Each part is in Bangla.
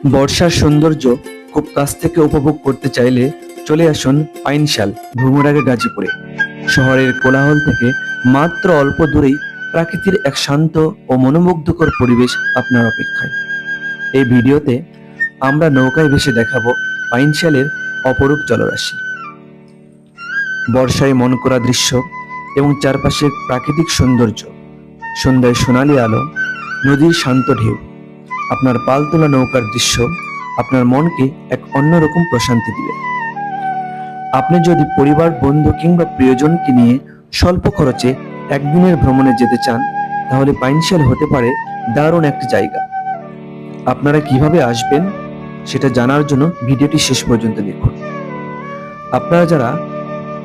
বর্ষার সৌন্দর্য খুব কাছ থেকে উপভোগ করতে চাইলে চলে আসুন পাইনশাল ভ্রমরাগে গাজীপুরে। শহরের কোলাহল থেকে মাত্র অল্প দূরেই প্রাকৃতির এক শান্ত ও মনোমুগ্ধকর পরিবেশ আপনার অপেক্ষায়। এই ভিডিওতে আমরা নৌকায় ভেসে দেখাবো পাইনশালের অপরূপ জলরাশি, বর্ষায় মন করা দৃশ্য এবং চারপাশের প্রাকৃতিক সৌন্দর্য। সন্ধ্যায় সোনালি আলো, নদীর শান্ত ঢেউ, আপনার পাল তোলা নৌকার দৃশ্য আপনার মনকে এক অন্যরকম প্রশান্তি দিবে। আপনি যদি পরিবার, বন্ধু কিংবা প্রিয়জনকে নিয়ে স্বল্প খরচে একদিনের ভ্রমণে যেতে চান, তাহলে পাইনশাল হতে পারে দারুণ একটি জায়গা। আপনারা কিভাবে আসবেন সেটা জানার জন্য ভিডিওটি শেষ পর্যন্ত দেখুন। আপনারা যারা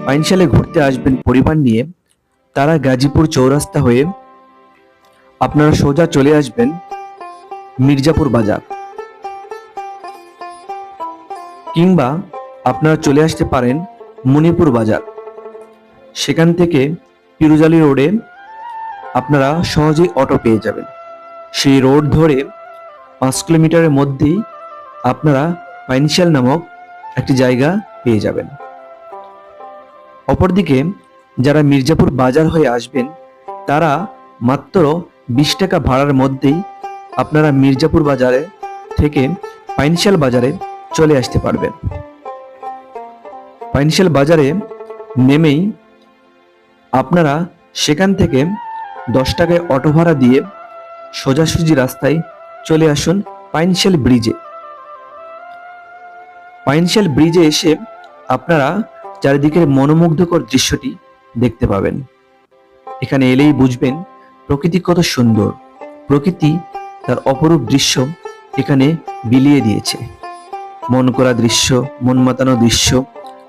পাইনশালে ঘুরতে আসবেন পরিবার নিয়ে, তারা গাজীপুর চৌরাস্তা হয়ে আপনারা সোজা চলে আসবেন মির্জাপুর বাজার, কিংবা আপনারা চলে আসতে পারেন মণিপুর বাজার। সেখান থেকে পিরুজালি রোডে আপনারা সহজেই অটো পেয়ে যাবেন। সেই রোড ধরে 5 কিলোমিটারের মধ্যেই আপনারা পাইনশাল নামক একটি জায়গা পেয়ে যাবেন। অপরদিকে যারা মির্জাপুর বাজার হয়ে আসবেন, তারা মাত্র 20 টাকা ভাড়ার মধ্যেই আপনারা মির্জাপুর বাজারে থেকে পাইনশাল বাজারে চলে আসতে পারবেন। পাইনশাল বাজারে নেমেই আপনারা সেখান থেকে 10 টাকায় অটো ভাড়া দিয়ে সোজাসুজি রাস্তায় চলে আসুন পাইনশাল ব্রিজে। পাইনশাল ব্রিজে এসে আপনারা চারিদিকের মনোমুগ্ধকর দৃশ্যটি দেখতে পাবেন। এখানে এলেই বুঝবেন প্রকৃতি কত সুন্দর। প্রকৃতি তার অপরূপ দৃশ্য এখানে বিলিয়ে দিয়েছে। মন করা দৃশ্য, মন মাতানো দৃশ্য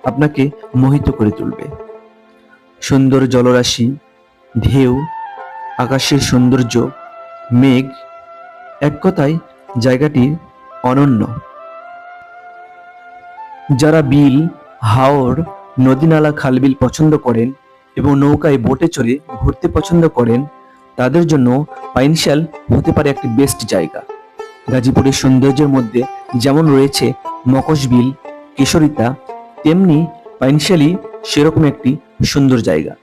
আপনাকে মোহিত করে তুলবে। সুন্দর জলরাশি, ঢেউ, আকাশের সৌন্দর্য, মেঘ, এক কথায় জায়গাটি অনন্য। যারা বিল, হাওর, নদী, নালা, খালবিল পছন্দ করেন এবং নৌকায় বোটে চড়ে ঘুরতে পছন্দ করেন, তাদের জন্য পাইনশাল হতে পারে একটি বেস্ট জায়গা। গাজীপুরের সৌন্দর্যের মধ্যে যেমন রয়েছে মকশবিল, কেশরিতা, তেমনি পাইনশালই সেরকম একটি সুন্দর জায়গা।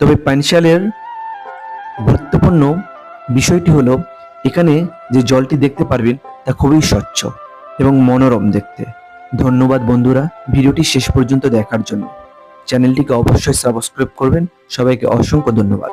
তবে পাইনশালের গুরুত্বপূর্ণ বিষয়টি হলো এখানে যে জলটি দেখতে পারবেন তা খুবই স্বচ্ছ এবং মনোরম দেখতে। ধন্যবাদ বন্ধুরা ভিডিওটি শেষ পর্যন্ত দেখার জন্য। চ্যানেলটিকে অবশ্যই সাবস্ক্রাইব করবেন। সবাইকে অসংখ্য ধন্যবাদ।